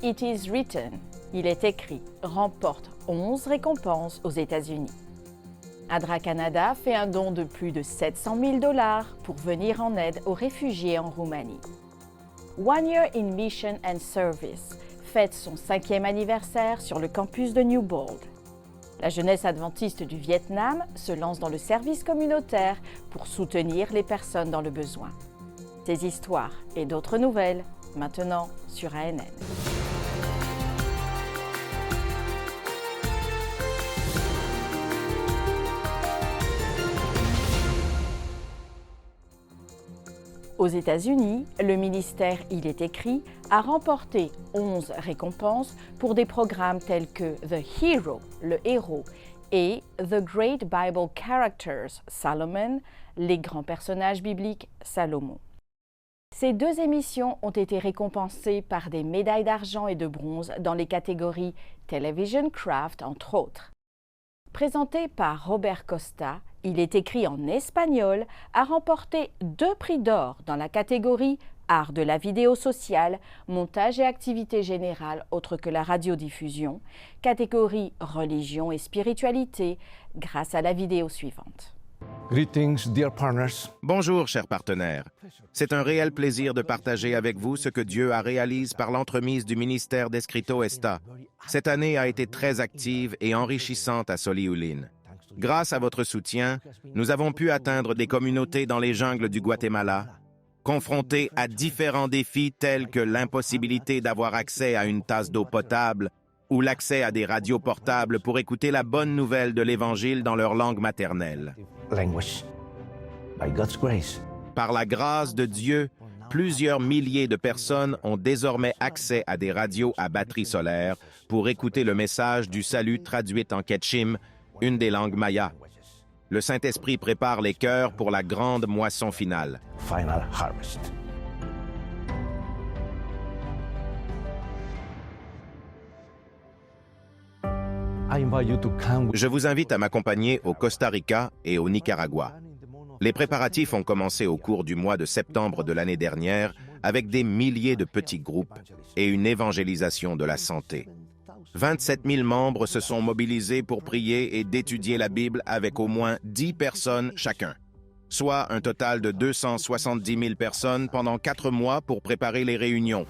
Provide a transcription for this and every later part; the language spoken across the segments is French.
It is written, il est écrit, remporte 11 récompenses aux États-Unis. ADRA Canada fait un don de plus de 700 000 $ pour venir en aide aux réfugiés en Roumanie. One Year in Mission and Service fête son 5e anniversaire sur le campus de Newbold. La jeunesse adventiste du Vietnam se lance dans le service communautaire pour soutenir les personnes dans le besoin. Ces histoires et d'autres nouvelles, maintenant sur ANN. Aux États-Unis, le ministère Il est écrit a remporté 11 récompenses pour des programmes tels que The Hero, le héros, et The Great Bible Characters, Solomon, les grands personnages bibliques Salomon. Ces 2 émissions ont été récompensées par des médailles d'argent et de bronze dans les catégories Television Craft, entre autres. Présenté par Robert Costa, Il est écrit en espagnol, a remporté 2 prix d'or dans la catégorie Art de la vidéo sociale, montage et activité générale autre que la radiodiffusion, catégorie Religion et spiritualité, grâce à la vidéo suivante. Greetings, dear partners. Bonjour, chers partenaires. C'est un réel plaisir de partager avec vous ce que Dieu a réalisé par l'entremise du ministère d'Escrito Esta. Cette année a été très active et enrichissante à Solihullin. Grâce à votre soutien, nous avons pu atteindre des communautés dans les jungles du Guatemala, confrontées à différents défis tels que l'impossibilité d'avoir accès à une tasse d'eau potable ou l'accès à des radios portables pour écouter la bonne nouvelle de l'Évangile dans leur langue maternelle. Par la grâce de Dieu, plusieurs milliers de personnes ont désormais accès à des radios à batterie solaire pour écouter le message du salut traduit en Quechim, une des langues mayas. Le Saint-Esprit prépare les cœurs pour la grande moisson finale. Je vous invite à m'accompagner au Costa Rica et au Nicaragua. Les préparatifs ont commencé au cours du mois de septembre de l'année dernière avec des milliers de petits groupes et une évangélisation de la santé. 27 000 membres se sont mobilisés pour prier et d'étudier la Bible avec au moins 10 personnes chacun, soit un total de 270 000 personnes pendant 4 mois pour préparer les réunions.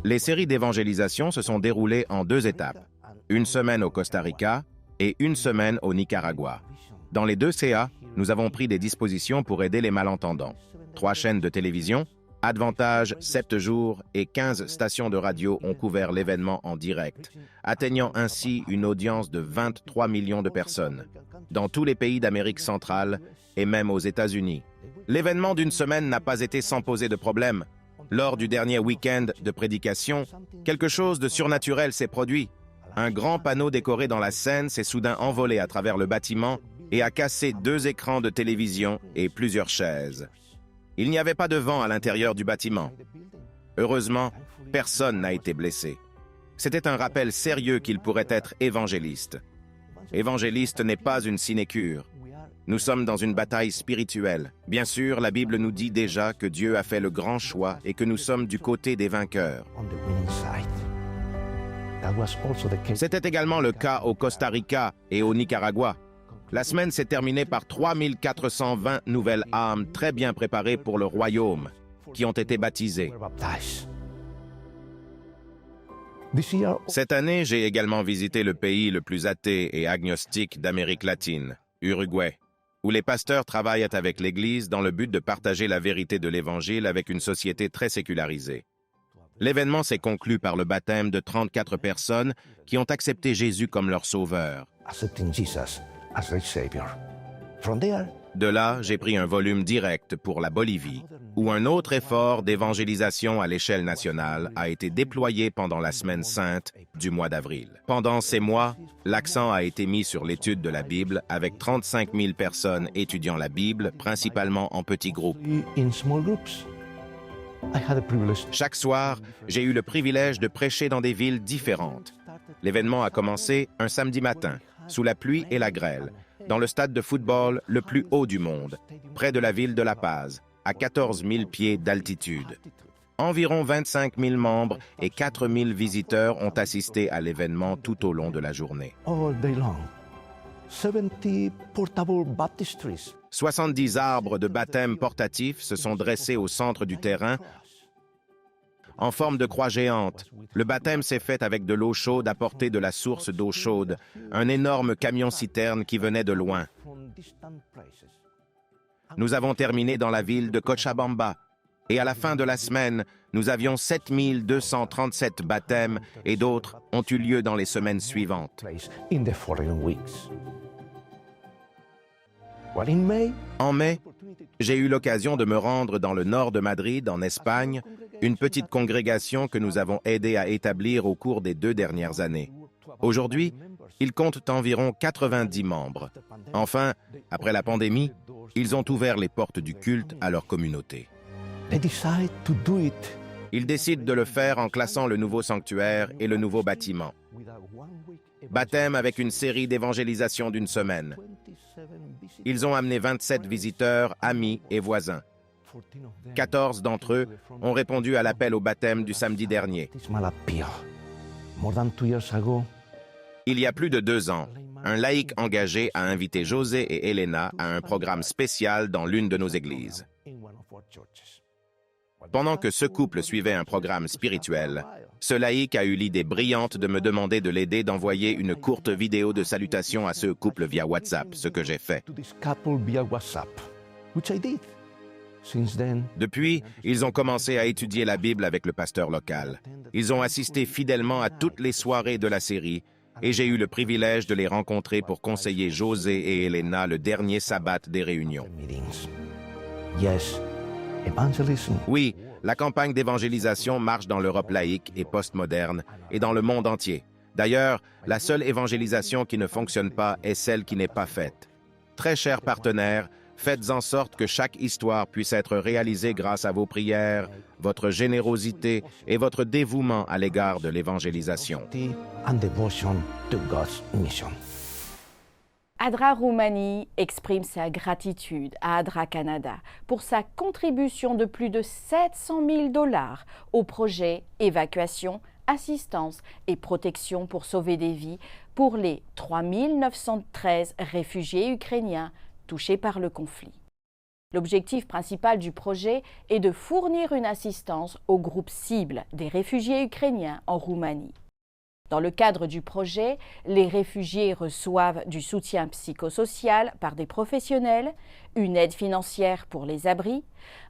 Les séries d'évangélisation se sont déroulées en 2 étapes, une semaine au Costa Rica et une semaine au Nicaragua. Dans les 2 CA, nous avons pris des dispositions pour aider les malentendants. 3 chaînes de télévision, Advantage, 7 jours et 15 stations de radio ont couvert l'événement en direct, atteignant ainsi une audience de 23 millions de personnes, dans tous les pays d'Amérique centrale et même aux États-Unis. L'événement d'une semaine n'a pas été sans poser de problème. Lors du dernier week-end de prédication, quelque chose de surnaturel s'est produit. Un grand panneau décoré dans la scène s'est soudain envolé à travers le bâtiment et a cassé 2 écrans de télévision et plusieurs chaises. Il n'y avait pas de vent à l'intérieur du bâtiment. Heureusement, personne n'a été blessé. C'était un rappel sérieux qu'il pourrait être évangéliste. Évangéliste n'est pas une sinécure. Nous sommes dans une bataille spirituelle. Bien sûr, la Bible nous dit déjà que Dieu a fait le grand choix et que nous sommes du côté des vainqueurs. C'était également le cas au Costa Rica et au Nicaragua. La semaine s'est terminée par 3420 nouvelles âmes très bien préparées pour le royaume, qui ont été baptisées. Cette année, j'ai également visité le pays le plus athée et agnostique d'Amérique latine, Uruguay, où les pasteurs travaillent avec l'Église dans le but de partager la vérité de l'Évangile avec une société très sécularisée. L'événement s'est conclu par le baptême de 34 personnes qui ont accepté Jésus comme leur sauveur. De là, j'ai pris un volume direct pour la Bolivie, où un autre effort d'évangélisation à l'échelle nationale a été déployé pendant la Semaine sainte du mois d'avril. Pendant ces mois, l'accent a été mis sur l'étude de la Bible avec 35 000 personnes étudiant la Bible, principalement en petits groupes. Chaque soir, j'ai eu le privilège de prêcher dans des villes différentes. L'événement a commencé un samedi matin, sous la pluie et la grêle, dans le stade de football le plus haut du monde, près de la ville de La Paz, à 14 000 pieds d'altitude. Environ 25 000 membres et 4 000 visiteurs ont assisté à l'événement tout au long de la journée. All day long. 70 portable baptistries. 70 arbres de baptême portatifs se sont dressés au centre du terrain en forme de croix géante. Le baptême s'est fait avec de l'eau chaude apportée de la source d'eau chaude, un énorme camion-citerne qui venait de loin. Nous avons terminé dans la ville de Cochabamba et à la fin de la semaine, nous avions 7237 baptêmes et d'autres ont eu lieu dans les semaines suivantes. In the following weeks. Well, in May, En mai, j'ai eu l'occasion de me rendre dans le nord de Madrid, en Espagne, une petite congrégation que nous avons aidé à établir au cours des 2 dernières années. Aujourd'hui, ils comptent environ 90 membres. Enfin, après la pandémie, ils ont ouvert les portes du culte à leur communauté. they decide to do it Ils décident de le faire en classant le nouveau sanctuaire et le nouveau bâtiment. with a one-week Baptême avec une série d'évangélisation d'1 semaine. 27 visitors. Ils ont amené 27 visiteurs, amis et voisins. 14 of them 14 d'entre eux ont répondu à l'appel au baptême du samedi dernier. baptismal appeal. More than 2 years ago, Il y a plus de 2 ans, un laïc engagé a invité José et Elena à un programme spécial dans l'une de nos églises. in one of our churches. Pendant que ce couple suivait un programme spirituel, ce laïc a eu l'idée brillante de me demander de l'aider d'envoyer une courte vidéo de salutation à ce couple via WhatsApp, ce que j'ai fait. To this couple via WhatsApp, which I did. Since then, Depuis, ils ont commencé à étudier la Bible avec le pasteur local. Ils ont assisté fidèlement à toutes les soirées de la série et j'ai eu le privilège de les rencontrer pour conseiller José et Elena le dernier sabbat des réunions. meetings. Yes, evangelism. Oui, la campagne d'évangélisation marche dans l'Europe laïque et postmoderne et dans le monde entier. D'ailleurs, la seule évangélisation qui ne fonctionne pas est celle qui n'est pas faite. Très chers partenaires, faites en sorte que chaque histoire puisse être réalisée grâce à vos prières, votre générosité et votre dévouement à l'égard de l'évangélisation. And devotion to God's mission. ADRA Roumanie exprime sa gratitude à ADRA Canada pour sa contribution de plus de 700 000 $ au projet Évacuation, assistance et protection pour sauver des vies pour les 3 913 réfugiés ukrainiens touchés par le conflit. L'objectif principal du projet est de fournir une assistance aux groupes cibles des réfugiés ukrainiens en Roumanie. Dans le cadre du projet, les réfugiés reçoivent du soutien psychosocial par des professionnels, une aide financière pour les abris,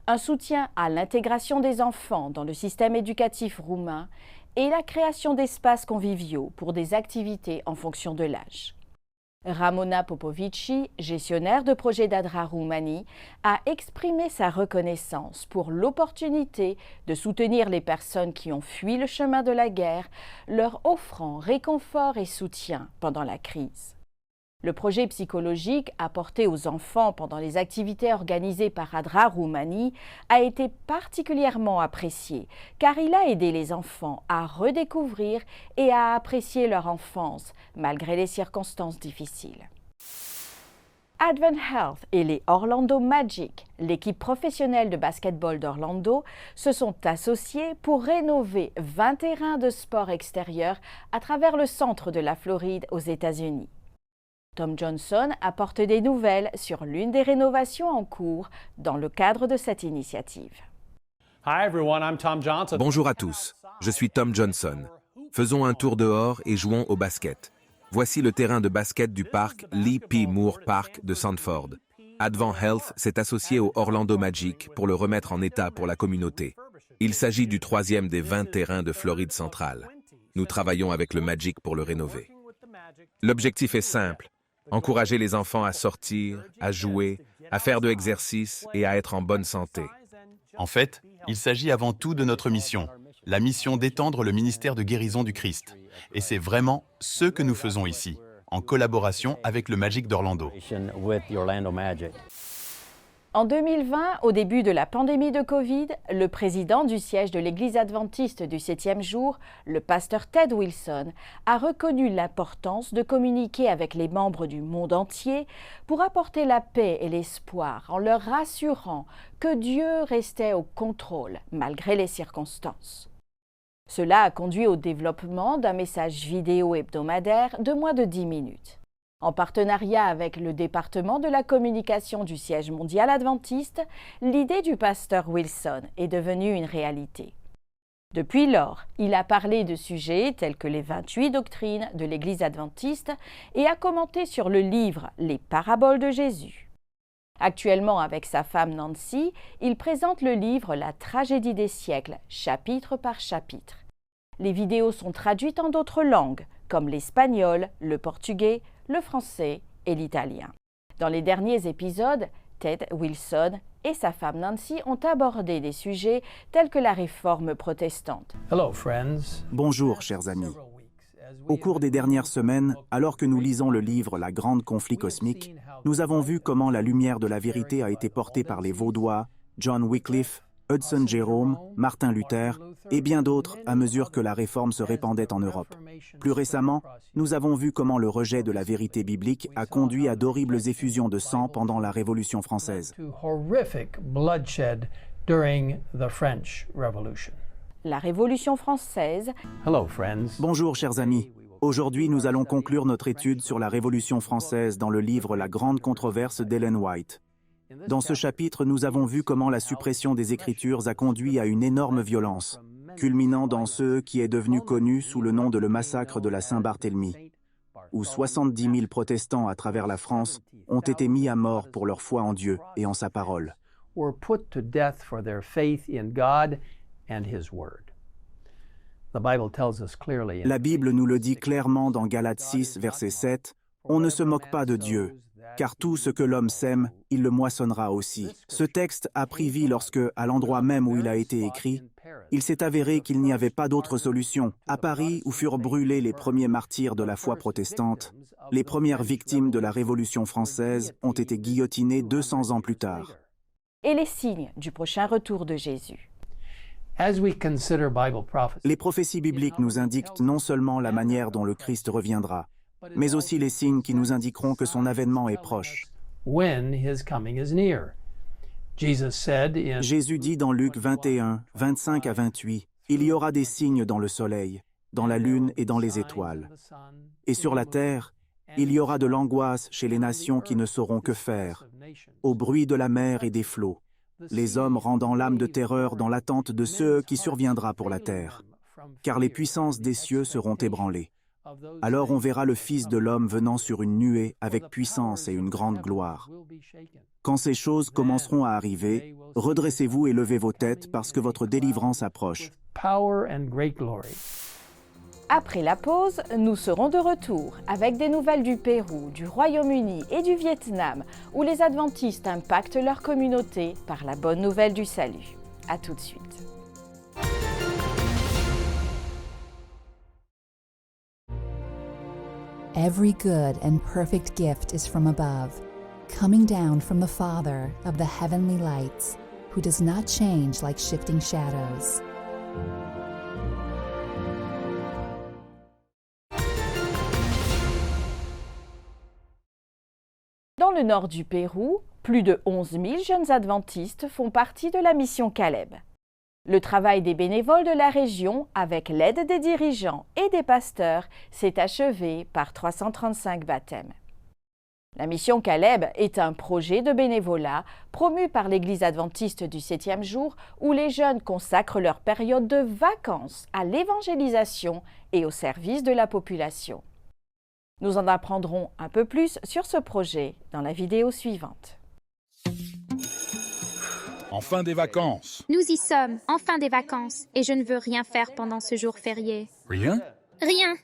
un soutien à l'intégration des enfants dans le système éducatif roumain et la création d'espaces conviviaux pour des activités en fonction de l'âge. Ramona Popovici, gestionnaire de projet d'ADRA Roumanie, a exprimé sa reconnaissance pour l'opportunité de soutenir les personnes qui ont fui le chemin de la guerre, leur offrant réconfort et soutien pendant la crise. Le projet psychologique apporté aux enfants pendant les activités organisées par ADRA Roumanie a été particulièrement apprécié car il a aidé les enfants à redécouvrir et à apprécier leur enfance malgré les circonstances difficiles. Advent Health et les Orlando Magic, l'équipe professionnelle de basketball d'Orlando, se sont associés pour rénover 20 terrains de sport extérieurs à travers le centre de la Floride aux États-Unis. Tom Johnson apporte des nouvelles sur l'une des rénovations en cours dans le cadre de cette initiative. Hi everyone, I'm Tom Johnson. Bonjour à tous, je suis Tom Johnson. Faisons un tour dehors et jouons au basket. Voici le terrain de basket du parc Lee P. Moore Park de Sanford. Advent Health s'est associé au Orlando Magic pour le remettre en état pour la communauté. Il s'agit du 3e des 20 terrains de Floride centrale. Nous travaillons avec le Magic pour le rénover. L'objectif est simple. Encourager les enfants à sortir, à jouer, à faire de l'exercice et à être en bonne santé. En fait, il s'agit avant tout de notre mission, la mission d'étendre le ministère de guérison du Christ. Et c'est vraiment ce que nous faisons ici, en collaboration avec le Magic d'Orlando. En 2020, au début de la pandémie de Covid, le président du siège de l'Église adventiste du 7e jour, le pasteur Ted Wilson, a reconnu l'importance de communiquer avec les membres du monde entier pour apporter la paix et l'espoir en leur rassurant que Dieu restait au contrôle malgré les circonstances. Cela a conduit au développement d'un message vidéo hebdomadaire de moins de 10 minutes. En partenariat avec le département de la communication du siège mondial adventiste, l'idée du pasteur Wilson est devenue une réalité. Depuis lors, il a parlé de sujets tels que les 28 doctrines de l'Église adventiste et a commenté sur le livre Les paraboles de Jésus. Actuellement, avec sa femme Nancy, il présente le livre La tragédie des siècles, chapitre par chapitre. Les vidéos sont traduites en d'autres langues, comme l'espagnol, le portugais, le français et l'italien. Dans les derniers épisodes, Ted Wilson et sa femme Nancy ont abordé des sujets tels que la réforme protestante. Bonjour, chers amis. Au cours des dernières semaines, alors que nous lisons le livre La Grande Conflit cosmique, nous avons vu comment la lumière de la vérité a été portée par les Vaudois, John Wycliffe, Hudson Jerome, Martin Luther et bien d'autres à mesure que la réforme se répandait en Europe. Plus récemment, nous avons vu comment le rejet de la vérité biblique a conduit à d'horribles effusions de sang pendant la Révolution française. La Révolution française. Bonjour, chers amis. Aujourd'hui, nous allons conclure notre étude sur la Révolution française dans le livre La Grande Controverse d'Ellen White. Dans ce chapitre, nous avons vu comment la suppression des Écritures a conduit à une énorme violence, culminant dans ce qui est devenu connu sous le nom de le massacre de la Saint-Barthélemy, où 70 000 protestants à travers la France ont été mis à mort pour leur foi en Dieu et en sa parole. La Bible nous le dit clairement dans Galates 6, verset 7, « On ne se moque pas de Dieu, car tout ce que l'homme sème, il le moissonnera aussi. » Ce texte a pris vie lorsque, à l'endroit même où il a été écrit, il s'est avéré qu'il n'y avait pas d'autre solution. À Paris, où furent brûlés les premiers martyrs de la foi protestante, les premières victimes de la Révolution française ont été guillotinées 200 ans plus tard. Et les signes du prochain retour de Jésus. Les prophéties bibliques nous indiquent non seulement la manière dont le Christ reviendra, mais aussi les signes qui nous indiqueront que son avènement est proche. Jésus dit dans Luc 21, 25 à 28, « Il y aura des signes dans le soleil, dans la lune et dans les étoiles. Et sur la terre, il y aura de l'angoisse chez les nations qui ne sauront que faire, au bruit de la mer et des flots, les hommes rendant l'âme de terreur dans l'attente de ce qui surviendra pour la terre, car les puissances des cieux seront ébranlées. Alors on verra le Fils de l'homme venant sur une nuée avec puissance et une grande gloire. Quand ces choses commenceront à arriver, redressez-vous et levez vos têtes parce que votre délivrance approche. » Après la pause, nous serons de retour avec des nouvelles du Pérou, du Royaume-Uni et du Vietnam, où les adventistes impactent leur communauté par la bonne nouvelle du salut. À tout de suite. Every good and perfect gift is from above, coming down from the Father of the heavenly lights, who does not change like shifting shadows. Dans le nord du Pérou, plus de 11 000 jeunes adventistes font partie de la mission Caleb. Le travail des bénévoles de la région, avec l'aide des dirigeants et des pasteurs, s'est achevé par 335 baptêmes. La mission Caleb est un projet de bénévolat promu par l'Église adventiste du 7e jour où les jeunes consacrent leur période de vacances à l'évangélisation et au service de la population. Nous en apprendrons un peu plus sur ce projet dans la vidéo suivante. Enfin des vacances. Nous y sommes, enfin des vacances, et je ne veux rien faire pendant ce jour férié. Rien? Rien.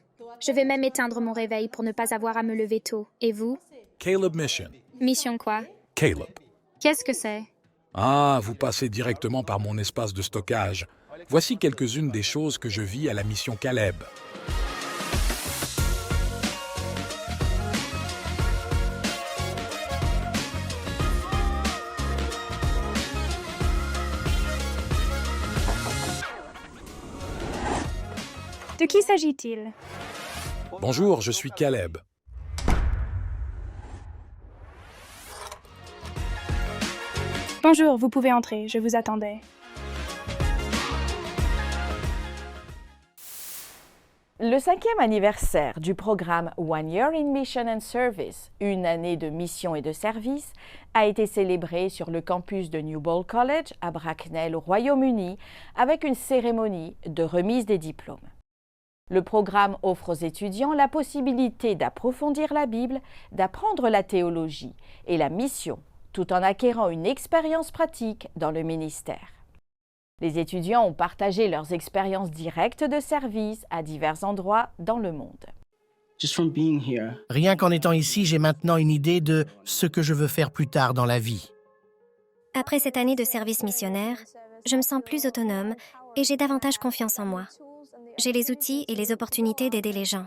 Je vais même éteindre mon réveil pour ne pas avoir à me lever tôt. Et vous? Caleb Mission. Mission quoi? Caleb. Qu'est-ce que c'est? Ah, vous passez directement par mon espace de stockage. Voici quelques-unes des choses que je vis à la mission Caleb. De qui s'agit-il? Bonjour, je suis Caleb. Bonjour, vous pouvez entrer, je vous attendais. Le 5e anniversaire du programme One Year in Mission and Service, une année de mission et de service, a été célébré sur le campus de Newbold College à Bracknell au Royaume-Uni avec une cérémonie de remise des diplômes. Le programme offre aux étudiants la possibilité d'approfondir la Bible, d'apprendre la théologie et la mission, tout en acquérant une expérience pratique dans le ministère. Les étudiants ont partagé leurs expériences directes de service à divers endroits dans le monde. Rien qu'en étant ici, j'ai maintenant une idée de ce que je veux faire plus tard dans la vie. Après cette année de service missionnaire, je me sens plus autonome et j'ai davantage confiance en moi. J'ai les outils et les opportunités d'aider les gens.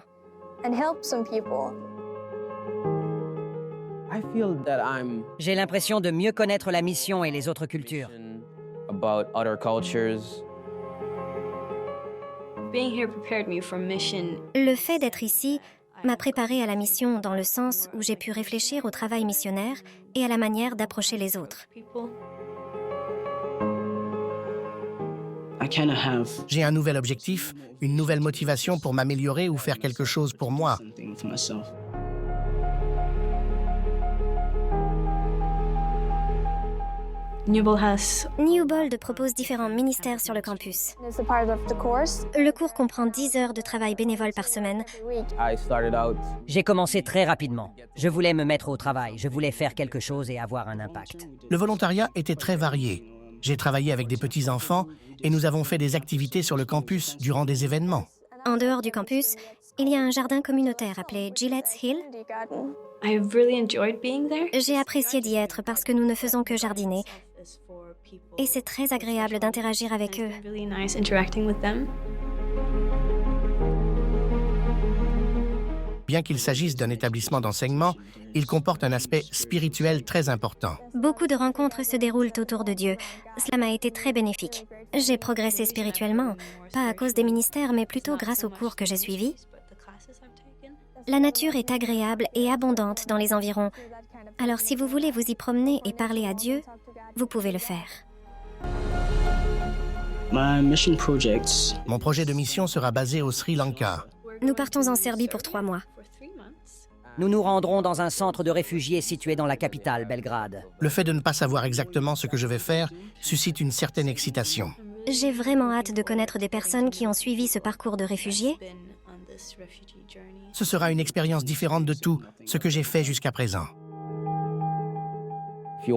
J'ai l'impression de mieux connaître la mission et les autres cultures. Le fait d'être ici m'a préparé à la mission dans le sens où j'ai pu réfléchir au travail missionnaire et à la manière d'approcher les autres. J'ai un nouvel objectif, une nouvelle motivation pour m'améliorer ou faire quelque chose pour moi. Newbold propose différents ministères sur le campus. Le cours comprend 10 heures de travail bénévole par semaine. J'ai commencé très rapidement. Je voulais me mettre au travail, je voulais faire quelque chose et avoir un impact. Le volontariat était très varié. J'ai travaillé avec des petits-enfants et nous avons fait des activités sur le campus durant des événements. En dehors du campus, il y a un jardin communautaire appelé Gillette's Hill. J'ai apprécié d'y être parce que nous ne faisons que jardiner. Et c'est très agréable d'interagir avec eux. Bien qu'il s'agisse d'un établissement d'enseignement, il comporte un aspect spirituel très important. Beaucoup de rencontres se déroulent autour de Dieu. Cela m'a été très bénéfique. J'ai progressé spirituellement, pas à cause des ministères, mais plutôt grâce aux cours que j'ai suivis. La nature est agréable et abondante dans les environs. Alors si vous voulez vous y promener et parler à Dieu, vous pouvez le faire. Mon projet de mission sera basé au Sri Lanka. Nous partons en Serbie pour 3 mois. Nous nous rendrons dans un centre de réfugiés situé dans la capitale, Belgrade. Le fait de ne pas savoir exactement ce que je vais faire suscite une certaine excitation. J'ai vraiment hâte de connaître des personnes qui ont suivi ce parcours de réfugiés. Ce sera une expérience différente de tout ce que j'ai fait jusqu'à présent. Si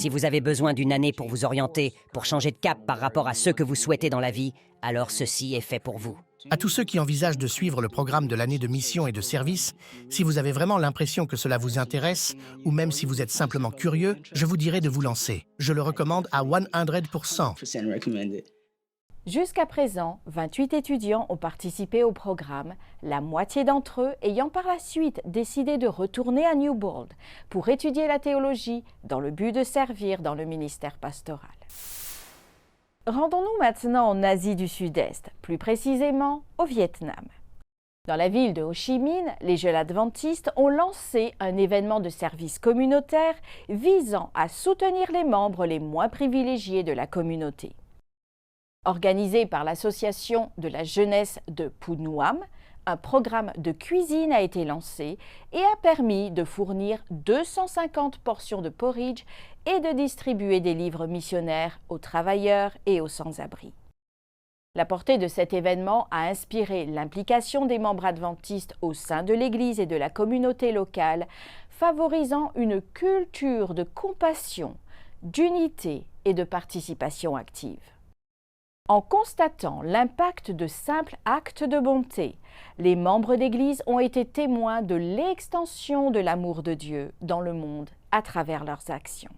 vous avez besoin d'une année pour vous orienter, pour changer de cap par rapport à ce que vous souhaitez dans la vie, alors ceci est fait pour vous. À tous ceux qui envisagent de suivre le programme de l'année de mission et de service, si vous avez vraiment l'impression que cela vous intéresse, ou même si vous êtes simplement curieux, je vous dirais de vous lancer. Je le recommande à 100%. Jusqu'à présent, 28 étudiants ont participé au programme, la moitié d'entre eux ayant par la suite décidé de retourner à Newbold pour étudier la théologie dans le but de servir dans le ministère pastoral. Rendons-nous maintenant en Asie du Sud-Est, plus précisément au Vietnam. Dans la ville de Ho Chi Minh, les Jeunes Adventistes ont lancé un événement de service communautaire visant à soutenir les membres les moins privilégiés de la communauté. Organisé par l'Association de la jeunesse de Phu Nuam, un programme de cuisine a été lancé et a permis de fournir 250 portions de porridge et de distribuer des livres missionnaires aux travailleurs et aux sans-abri. La portée de cet événement a inspiré l'implication des membres adventistes au sein de l'Église et de la communauté locale, favorisant une culture de compassion, d'unité et de participation active. En constatant l'impact de simples actes de bonté, les membres d'Église ont été témoins de l'extension de l'amour de Dieu dans le monde à travers leurs actions.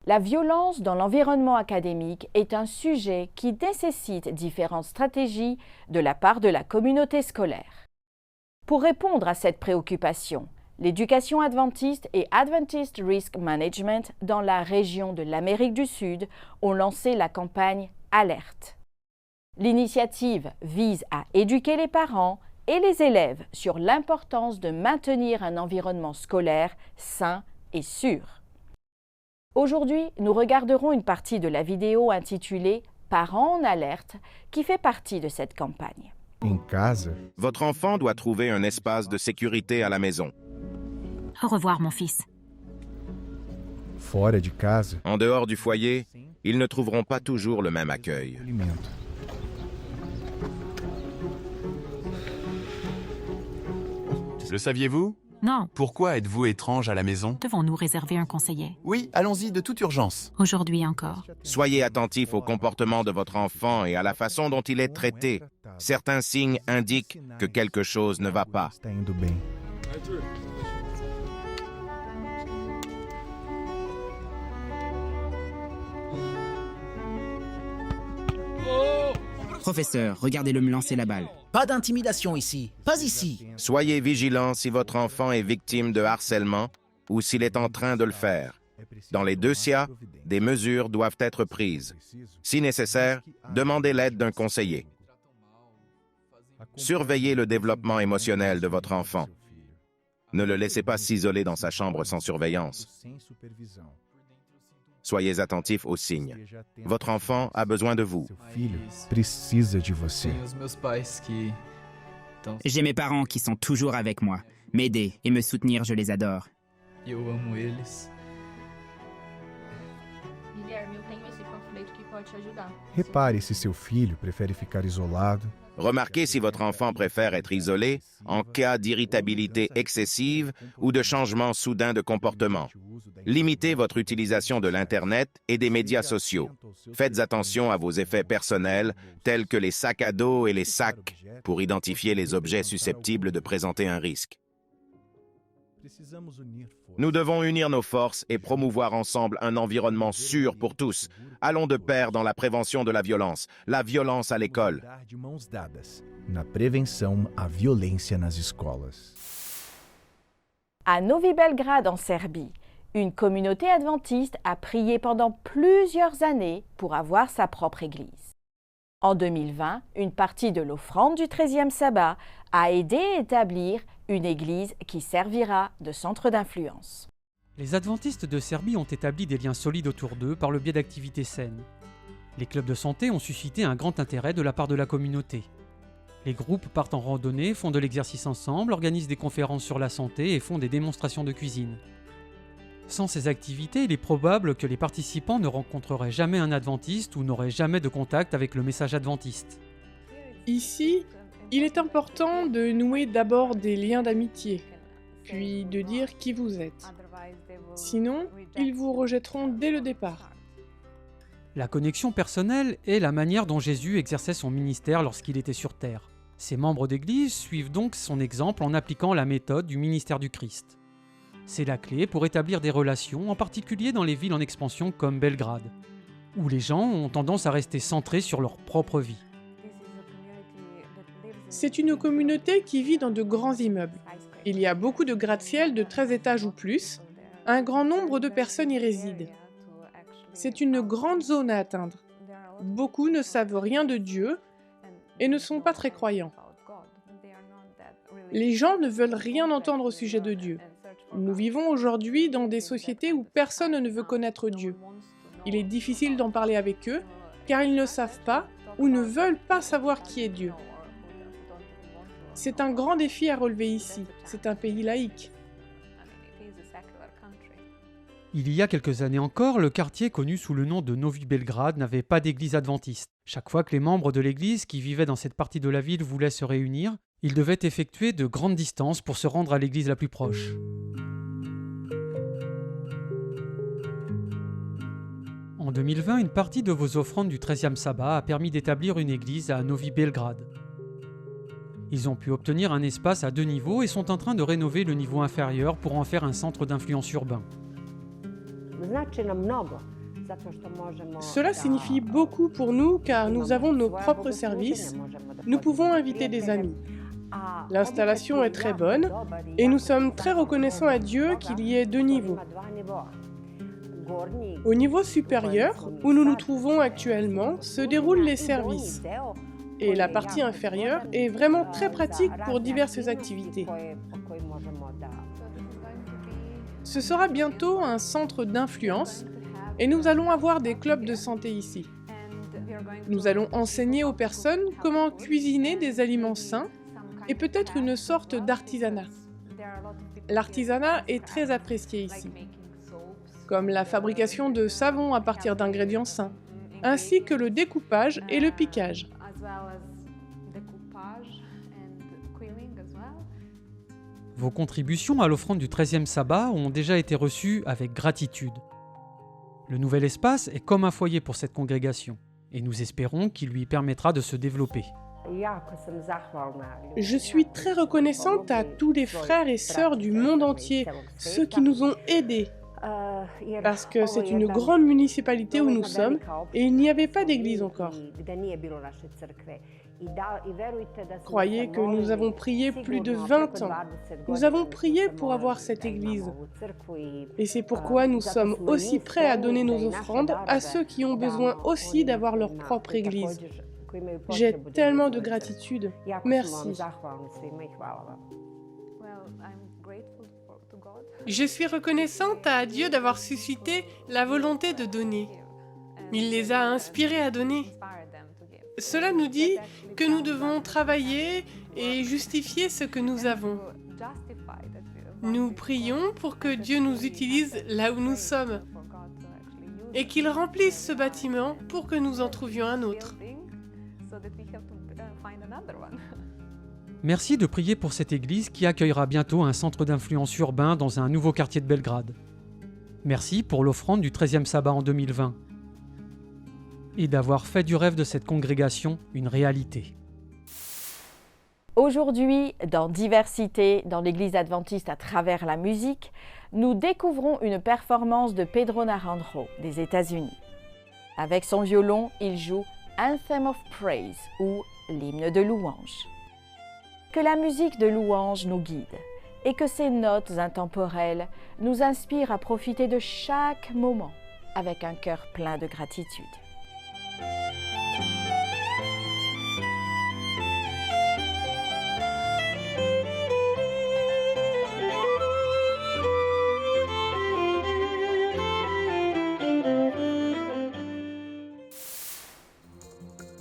La violence dans l'environnement académique est un sujet qui nécessite différentes stratégies de la part de la communauté scolaire. Pour répondre à cette préoccupation, l'éducation adventiste et Adventist Risk Management dans la région de l'Amérique du Sud ont lancé la campagne Alerte. L'initiative vise à éduquer les parents et les élèves sur l'importance de maintenir un environnement scolaire sain et sûr. Aujourd'hui, nous regarderons une partie de la vidéo intitulée « Parents en alerte » qui fait partie de cette campagne. Votre enfant doit trouver un espace de sécurité à la maison. Au revoir, mon fils. En dehors du foyer, ils ne trouveront pas toujours le même accueil. Le saviez-vous? Non. Pourquoi êtes-vous étrange à la maison? Devons-nous réserver un conseiller? Oui, allons-y de toute urgence. Aujourd'hui encore. Soyez attentif au comportement de votre enfant et à la façon dont il est traité. Certains signes indiquent que quelque chose ne va pas. Professeur, regardez-le me lancer la balle. Pas d'intimidation ici, pas ici. Soyez vigilant si votre enfant est victime de harcèlement ou s'il est en train de le faire. Dans les deux cas, des mesures doivent être prises. Si nécessaire, demandez l'aide d'un conseiller. Surveillez le développement émotionnel de votre enfant. Ne le laissez pas s'isoler dans sa chambre sans surveillance. Soyez attentifs aux signes. Votre enfant a besoin de vous. J'ai mes parents qui sont toujours avec moi. M'aider et me soutenir, je les adore. Repare se seu filho prefere ficar isolado. Remarquez si votre enfant préfère être isolé en cas d'irritabilité excessive ou de changement soudain de comportement. Limitez votre utilisation de l'Internet et des médias sociaux. Faites attention à vos effets personnels, tels que les sacs à dos et les sacs, pour identifier les objets susceptibles de présenter un risque. Nous devons unir nos forces et promouvoir ensemble un environnement sûr pour tous. Allons de pair dans la prévention de la violence à l'école. Na prevenção à violência nas escolas. À Novi Belgrade, en Serbie, une communauté adventiste a prié pendant plusieurs années pour avoir sa propre église. En 2020, une partie de l'offrande du 13e sabbat a aidé à établir une église qui servira de centre d'influence. Les adventistes de Serbie ont établi des liens solides autour d'eux par le biais d'activités saines. Les clubs de santé ont suscité un grand intérêt de la part de la communauté. Les groupes partent en randonnée, font de l'exercice ensemble, organisent des conférences sur la santé et font des démonstrations de cuisine. Sans ces activités, il est probable que les participants ne rencontreraient jamais un adventiste ou n'auraient jamais de contact avec le message adventiste. Ici, il est important de nouer d'abord des liens d'amitié, puis de dire qui vous êtes. Sinon, ils vous rejetteront dès le départ. La connexion personnelle est la manière dont Jésus exerçait son ministère lorsqu'il était sur terre. Ses membres d'Église suivent donc son exemple en appliquant la méthode du ministère du Christ. C'est la clé pour établir des relations, en particulier dans les villes en expansion comme Belgrade, où les gens ont tendance à rester centrés sur leur propre vie. C'est une communauté qui vit dans de grands immeubles. Il y a beaucoup de gratte-ciel de 13 étages ou plus. Un grand nombre de personnes y résident. C'est une grande zone à atteindre. Beaucoup ne savent rien de Dieu et ne sont pas très croyants. Les gens ne veulent rien entendre au sujet de Dieu. Nous vivons aujourd'hui dans des sociétés où personne ne veut connaître Dieu. Il est difficile d'en parler avec eux car ils ne savent pas ou ne veulent pas savoir qui est Dieu. C'est un grand défi à relever ici. C'est un pays laïque. Il y a quelques années encore, le quartier connu sous le nom de Novi Belgrade n'avait pas d'église adventiste. Chaque fois que les membres de l'église qui vivaient dans cette partie de la ville voulaient se réunir, ils devaient effectuer de grandes distances pour se rendre à l'église la plus proche. En 2020, une partie de vos offrandes du 13e sabbat a permis d'établir une église à Novi Belgrade. Ils ont pu obtenir un espace à 2 niveaux et sont en train de rénover le niveau inférieur pour en faire un centre d'influence urbain. Cela signifie beaucoup pour nous car nous avons nos propres services. Nous pouvons inviter des amis. L'installation est très bonne et nous sommes très reconnaissants à Dieu qu'il y ait 2 niveaux. Au niveau supérieur, où nous nous trouvons actuellement, se déroulent les services. Et la partie inférieure est vraiment très pratique pour diverses activités. Ce sera bientôt un centre d'influence et nous allons avoir des clubs de santé ici. Nous allons enseigner aux personnes comment cuisiner des aliments sains et peut-être une sorte d'artisanat. L'artisanat est très apprécié ici, comme la fabrication de savons à partir d'ingrédients sains, ainsi que le découpage et le piquage. Vos contributions à l'offrande du 13e sabbat ont déjà été reçues avec gratitude. Le nouvel espace est comme un foyer pour cette congrégation, et nous espérons qu'il lui permettra de se développer. Je suis très reconnaissante à tous les frères et sœurs du monde entier, ceux qui nous ont aidés. Parce que c'est une grande municipalité où nous sommes et il n'y avait pas d'église encore. Croyez que nous avons prié plus de 20 ans. Nous avons prié pour avoir cette église. Et c'est pourquoi nous sommes aussi prêts à donner nos offrandes à ceux qui ont besoin aussi d'avoir leur propre église. J'ai tellement de gratitude. Merci. Je suis reconnaissante à Dieu d'avoir suscité la volonté de donner. Il les a inspirés à donner. Cela nous dit que nous devons travailler et justifier ce que nous avons. Nous prions pour que Dieu nous utilise là où nous sommes et qu'il remplisse ce bâtiment pour que nous en trouvions un autre. Merci de prier pour cette église qui accueillera bientôt un centre d'influence urbain dans un nouveau quartier de Belgrade. Merci pour l'offrande du 13e sabbat en 2020 et d'avoir fait du rêve de cette congrégation une réalité. Aujourd'hui, dans Diversité, dans l'Église adventiste à travers la musique, nous découvrons une performance de Pedro Naranjo des États-Unis. Avec son violon, il joue Anthem of Praise ou l'hymne de louange. Que la musique de louange nous guide et que ces notes intemporelles nous inspirent à profiter de chaque moment avec un cœur plein de gratitude.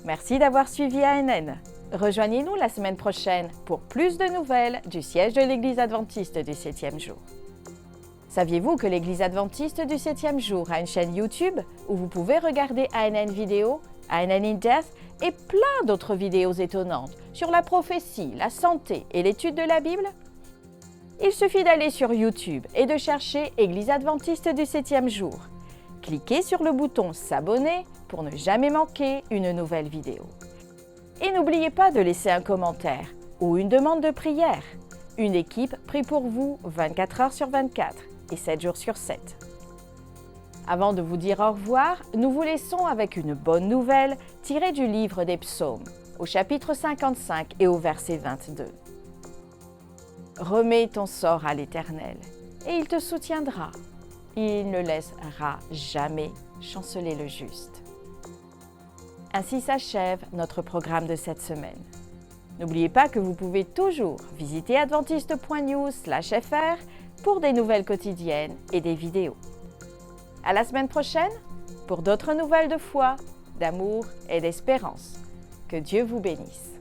Merci d'avoir suivi ANN. Rejoignez-nous la semaine prochaine pour plus de nouvelles du siège de l'Église adventiste du 7e jour. Saviez-vous que l'Église adventiste du 7e jour a une chaîne YouTube où vous pouvez regarder ANN Vidéo, ANN in Depth et plein d'autres vidéos étonnantes sur la prophétie, la santé et l'étude de la Bible? Il suffit d'aller sur YouTube et de chercher Église adventiste du 7e jour. Cliquez sur le bouton s'abonner pour ne jamais manquer une nouvelle vidéo. Et n'oubliez pas de laisser un commentaire ou une demande de prière. Une équipe prie pour vous 24 heures sur 24 et 7 jours sur 7. Avant de vous dire au revoir, nous vous laissons avec une bonne nouvelle tirée du livre des Psaumes, au chapitre 55 et au verset 22. Remets ton sort à l'Éternel, et il te soutiendra. Il ne laissera jamais chanceler le juste. Ainsi s'achève notre programme de cette semaine. N'oubliez pas que vous pouvez toujours visiter adventiste.news/fr pour des nouvelles quotidiennes et des vidéos. À la semaine prochaine pour d'autres nouvelles de foi, d'amour et d'espérance. Que Dieu vous bénisse.